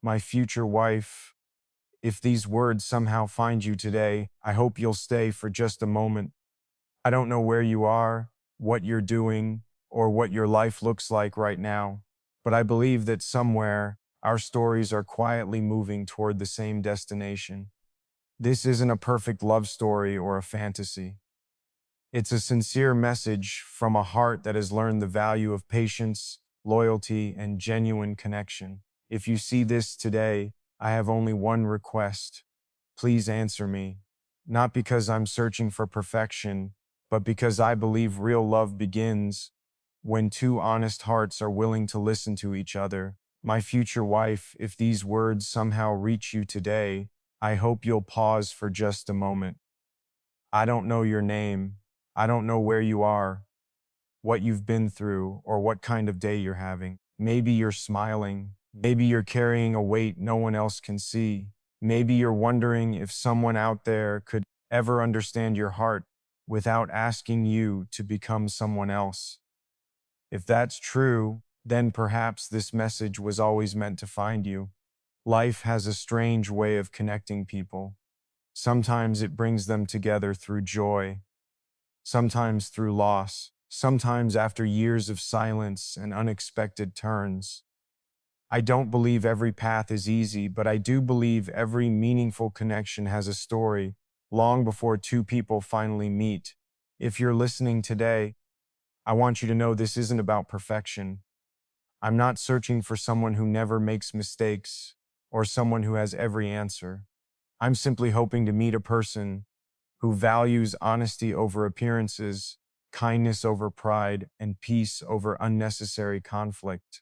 my future wife. If these words somehow find you today, I hope you'll stay for just a moment. I don't know where you are, what you're doing, or what your life looks like right now, but I believe that somewhere our stories are quietly moving toward the same destination. This isn't a perfect love story or a fantasy. It's a sincere message from a heart that has learned the value of patience, loyalty, and genuine connection. If you see this today, I have only one request. Please answer me. Not because I'm searching for perfection, but because I believe real love begins when two honest hearts are willing to listen to each other. My future wife, if these words somehow reach you today, I hope you'll pause for just a moment. I don't know your name. I don't know where you are, what you've been through, or what kind of day you're having. Maybe you're smiling. Maybe you're carrying a weight no one else can see. Maybe you're wondering if someone out there could ever understand your heart without asking you to become someone else. If that's true, then perhaps this message was always meant to find you. Life has a strange way of connecting people. Sometimes it brings them together through joy, sometimes through loss, sometimes after years of silence and unexpected turns. I don't believe every path is easy, but I do believe every meaningful connection has a story long before two people finally meet. If you're listening today, I want you to know this isn't about perfection. I'm not searching for someone who never makes mistakes or someone who has every answer. I'm simply hoping to meet a person who values honesty over appearances, kindness over pride, and peace over unnecessary conflict.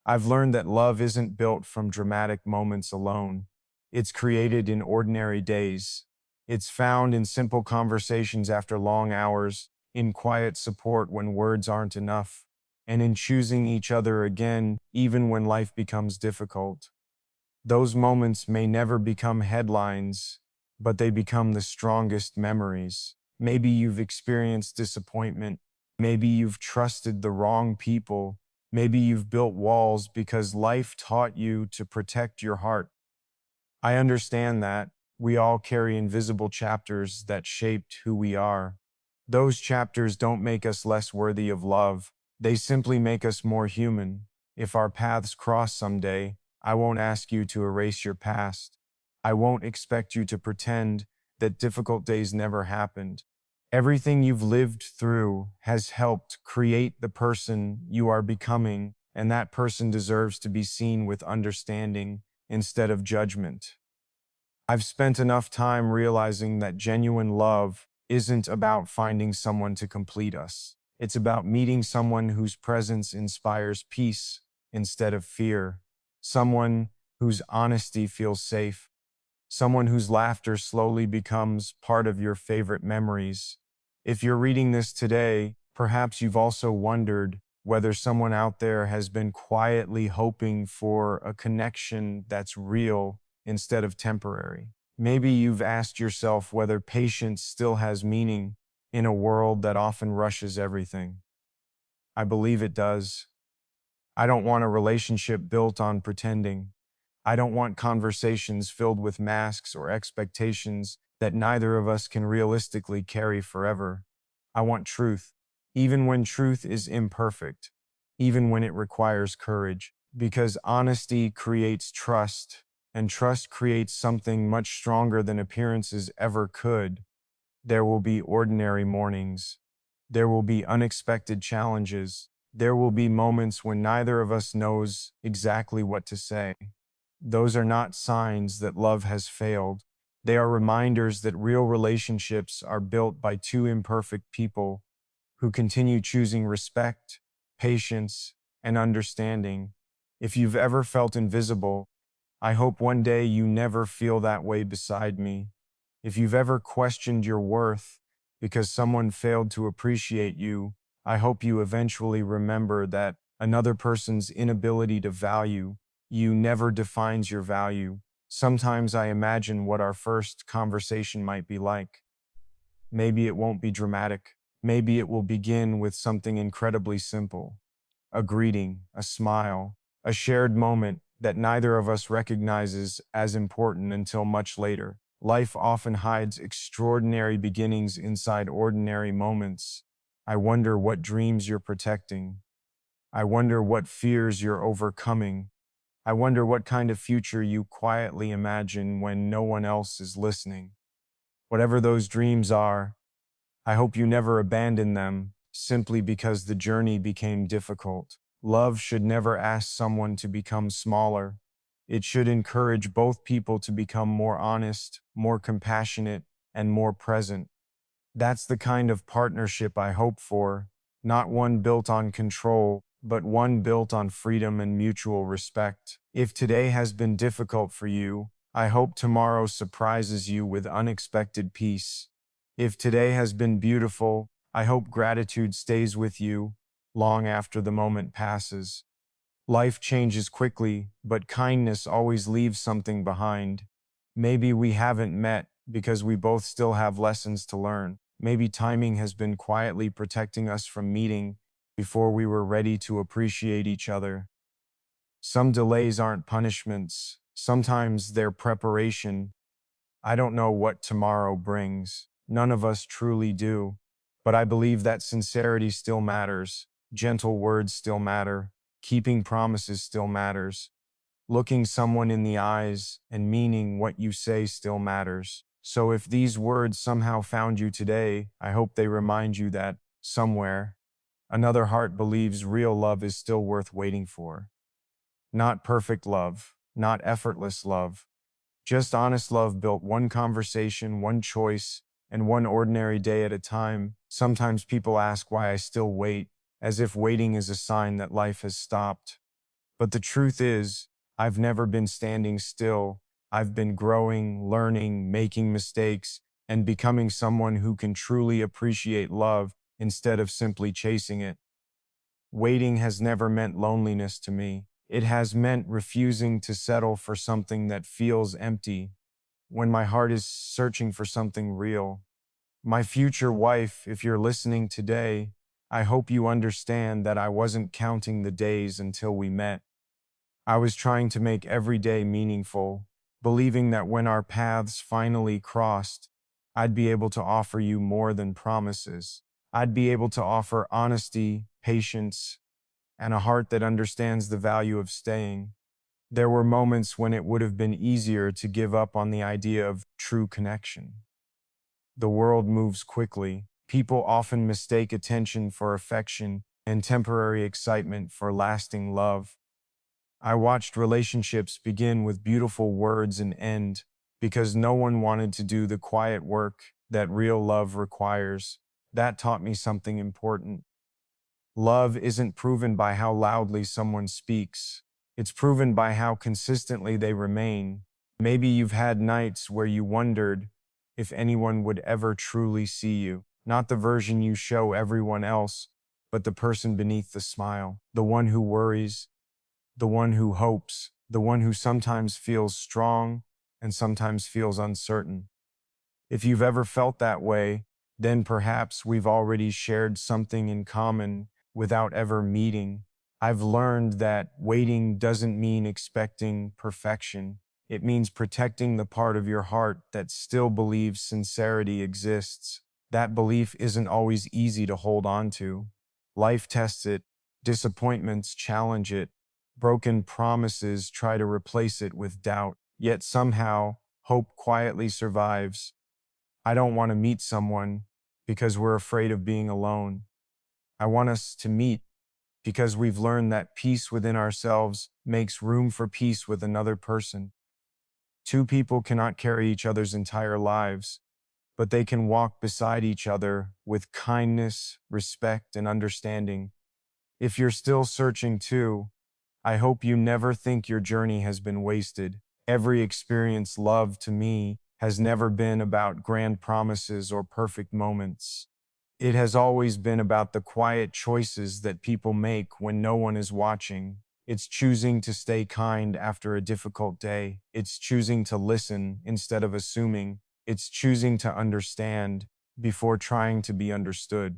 I've learned that love isn't built from dramatic moments alone. It's created in ordinary days. It's found in simple conversations after long hours, in quiet support when words aren't enough, and in choosing each other again even when life becomes difficult. Those moments may never become headlines, but they become the strongest memories. Maybe you've experienced disappointment. Maybe you've trusted the wrong people. Maybe you've built walls because life taught you to protect your heart. I understand that. We all carry invisible chapters that shaped who we are. Those chapters don't make us less worthy of love. They simply make us more human. If our paths cross someday, I won't ask you to erase your past. I won't expect you to pretend that difficult days never happened. Everything you've lived through has helped create the person you are becoming, and that person deserves to be seen with understanding instead of judgment. I've spent enough time realizing that genuine love isn't about finding someone to complete us. It's about meeting someone whose presence inspires peace instead of fear, someone whose honesty feels safe, someone whose laughter slowly becomes part of your favorite memories. If you're reading this today, perhaps you've also wondered whether someone out there has been quietly hoping for a connection that's real instead of temporary. Maybe you've asked yourself whether patience still has meaning in a world that often rushes everything. I believe it does. I don't want a relationship built on pretending. I don't want conversations filled with masks or expectations that neither of us can realistically carry forever. I want truth, even when truth is imperfect, even when it requires courage, because honesty creates trust, and trust creates something much stronger than appearances ever could. There will be ordinary mornings. There will be unexpected challenges. There will be moments when neither of us knows exactly what to say. Those are not signs that love has failed. They are reminders that real relationships are built by two imperfect people who continue choosing respect, patience, and understanding. If you've ever felt invisible, I hope one day you never feel that way beside me. If you've ever questioned your worth because someone failed to appreciate you, I hope you eventually remember that another person's inability to value you never defines your value. Sometimes I imagine what our first conversation might be like. Maybe it won't be dramatic. Maybe it will begin with something incredibly simple. A greeting, a smile, a shared moment that neither of us recognizes as important until much later. Life often hides extraordinary beginnings inside ordinary moments. I wonder what dreams you're protecting. I wonder what fears you're overcoming. I wonder what kind of future you quietly imagine when no one else is listening. Whatever those dreams are, I hope you never abandon them simply because the journey became difficult. Love should never ask someone to become smaller. It should encourage both people to become more honest, more compassionate, and more present. That's the kind of partnership I hope for, not one built on control, but one built on freedom and mutual respect. If today has been difficult for you, I hope tomorrow surprises you with unexpected peace. If today has been beautiful, I hope gratitude stays with you long after the moment passes. Life changes quickly, but kindness always leaves something behind. Maybe we haven't met because we both still have lessons to learn. Maybe timing has been quietly protecting us from meeting before we were ready to appreciate each other. Some delays aren't punishments, sometimes they're preparation. I don't know what tomorrow brings. None of us truly do. But I believe that sincerity still matters. Gentle words still matter. Keeping promises still matters. Looking someone in the eyes and meaning what you say still matters. So if these words somehow found you today, I hope they remind you that, somewhere, another heart believes real love is still worth waiting for. Not perfect love, not effortless love, just honest love built one conversation, one choice, and one ordinary day at a time. Sometimes people ask why I still wait, as if waiting is a sign that life has stopped. But the truth is, I've never been standing still. I've been growing, learning, making mistakes, and becoming someone who can truly appreciate love instead of simply chasing it. Waiting has never meant loneliness to me. It has meant refusing to settle for something that feels empty when my heart is searching for something real. My future wife, if you're listening today, I hope you understand that I wasn't counting the days until we met. I was trying to make every day meaningful, believing that when our paths finally crossed, I'd be able to offer you more than promises. I'd be able to offer honesty, patience, and a heart that understands the value of staying. There were moments when it would have been easier to give up on the idea of true connection. The world moves quickly. People often mistake attention for affection and temporary excitement for lasting love. I watched relationships begin with beautiful words and end because no one wanted to do the quiet work that real love requires. That taught me something important. Love isn't proven by how loudly someone speaks. It's proven by how consistently they remain. Maybe you've had nights where you wondered if anyone would ever truly see you. Not the version you show everyone else, but the person beneath the smile. The one who worries, the one who hopes, the one who sometimes feels strong and sometimes feels uncertain. If you've ever felt that way, then perhaps we've already shared something in common without ever meeting. I've learned that waiting doesn't mean expecting perfection. It means protecting the part of your heart that still believes sincerity exists. That belief isn't always easy to hold on to. Life tests it, disappointments challenge it, broken promises try to replace it with doubt. Yet somehow, hope quietly survives. I don't want to meet someone because we're afraid of being alone. I want us to meet because we've learned that peace within ourselves makes room for peace with another person. Two people cannot carry each other's entire lives, but they can walk beside each other with kindness, respect, and understanding. If you're still searching too, I hope you never think your journey has been wasted. Every experience love to me has never been about grand promises or perfect moments. It has always been about the quiet choices that people make when no one is watching. It's choosing to stay kind after a difficult day. It's choosing to listen instead of assuming. It's choosing to understand before trying to be understood.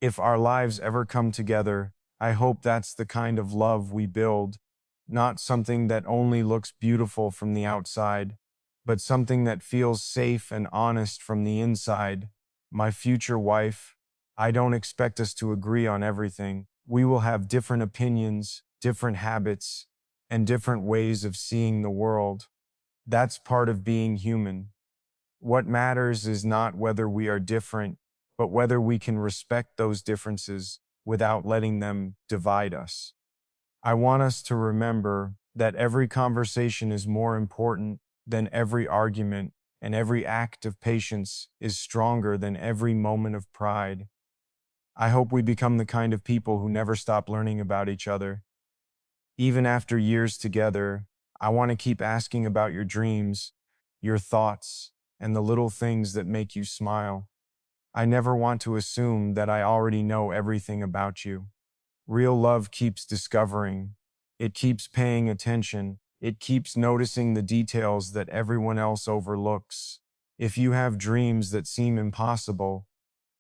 If our lives ever come together, I hope that's the kind of love we build, not something that only looks beautiful from the outside, but something that feels safe and honest from the inside. My future wife, I don't expect us to agree on everything. We will have different opinions, different habits, and different ways of seeing the world. That's part of being human. What matters is not whether we are different, but whether we can respect those differences without letting them divide us. I want us to remember that every conversation is more important than every argument, and every act of patience is stronger than every moment of pride. I hope we become the kind of people who never stop learning about each other. Even after years together, I want to keep asking about your dreams, your thoughts, and the little things that make you smile. I never want to assume that I already know everything about you. Real love keeps discovering. It keeps paying attention. It keeps noticing the details that everyone else overlooks. If you have dreams that seem impossible,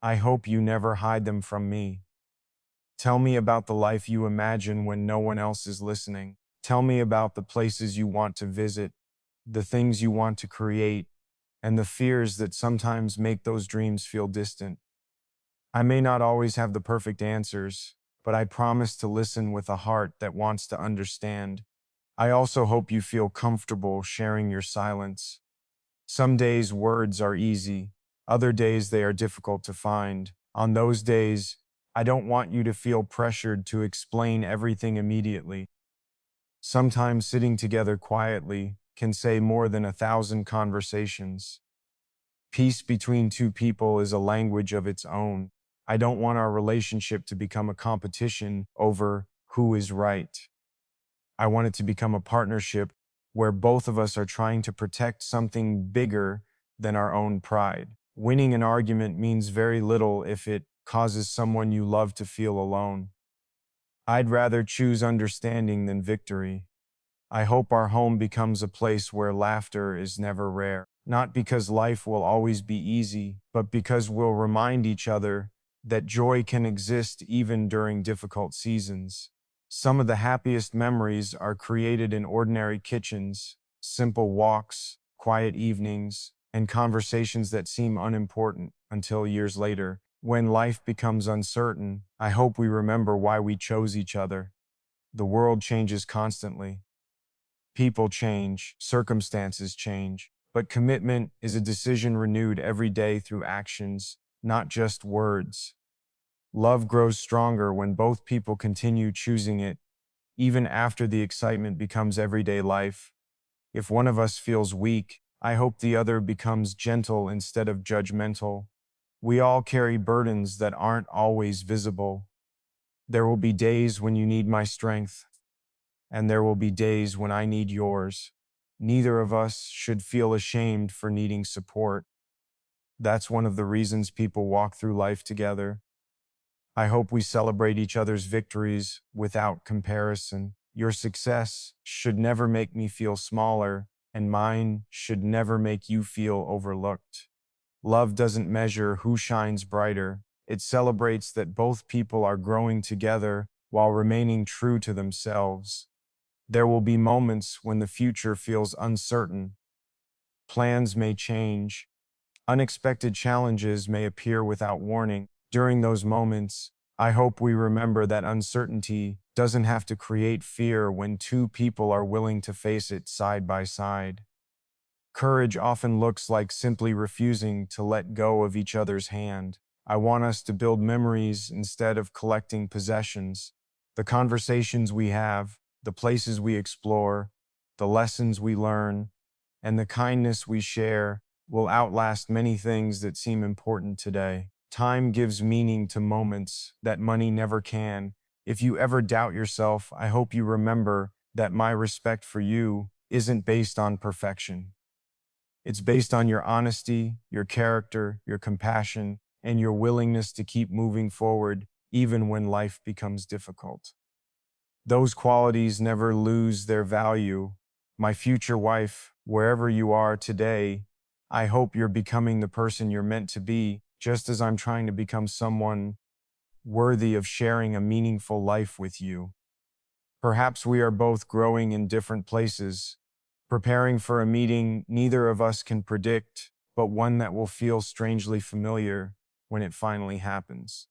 I hope you never hide them from me. Tell me about the life you imagine when no one else is listening. Tell me about the places you want to visit, the things you want to create, and the fears that sometimes make those dreams feel distant. I may not always have the perfect answers, but I promise to listen with a heart that wants to understand. I also hope you feel comfortable sharing your silence. Some days words are easy, other days they are difficult to find. On those days, I don't want you to feel pressured to explain everything immediately. Sometimes sitting together quietly can say more than 1,000 conversations. Peace between two people is a language of its own. I don't want our relationship to become a competition over who is right. I want it to become a partnership where both of us are trying to protect something bigger than our own pride. Winning an argument means very little if it causes someone you love to feel alone. I'd rather choose understanding than victory. I hope our home becomes a place where laughter is never rare. Not because life will always be easy, but because we'll remind each other that joy can exist even during difficult seasons. Some of the happiest memories are created in ordinary kitchens, simple walks, quiet evenings, and conversations that seem unimportant until years later. When life becomes uncertain, I hope we remember why we chose each other. The world changes constantly. People change, circumstances change, but commitment is a decision renewed every day through actions, not just words. Love grows stronger when both people continue choosing it, even after the excitement becomes everyday life. If one of us feels weak, I hope the other becomes gentle instead of judgmental. We all carry burdens that aren't always visible. There will be days when you need my strength, and there will be days when I need yours. Neither of us should feel ashamed for needing support. That's one of the reasons people walk through life together. I hope we celebrate each other's victories without comparison. Your success should never make me feel smaller, and mine should never make you feel overlooked. Love doesn't measure who shines brighter. It celebrates that both people are growing together while remaining true to themselves. There will be moments when the future feels uncertain. Plans may change. Unexpected challenges may appear without warning. During those moments, I hope we remember that uncertainty doesn't have to create fear when two people are willing to face it side by side. Courage often looks like simply refusing to let go of each other's hand. I want us to build memories instead of collecting possessions. The conversations we have, the places we explore, the lessons we learn, and the kindness we share will outlast many things that seem important today. Time gives meaning to moments that money never can. If you ever doubt yourself, I hope you remember that my respect for you isn't based on perfection. It's based on your honesty, your character, your compassion, and your willingness to keep moving forward even when life becomes difficult. Those qualities never lose their value. My future wife, wherever you are today, I hope you're becoming the person you're meant to be, just as I'm trying to become someone worthy of sharing a meaningful life with you. Perhaps we are both growing in different places, preparing for a meeting neither of us can predict, but one that will feel strangely familiar when it finally happens.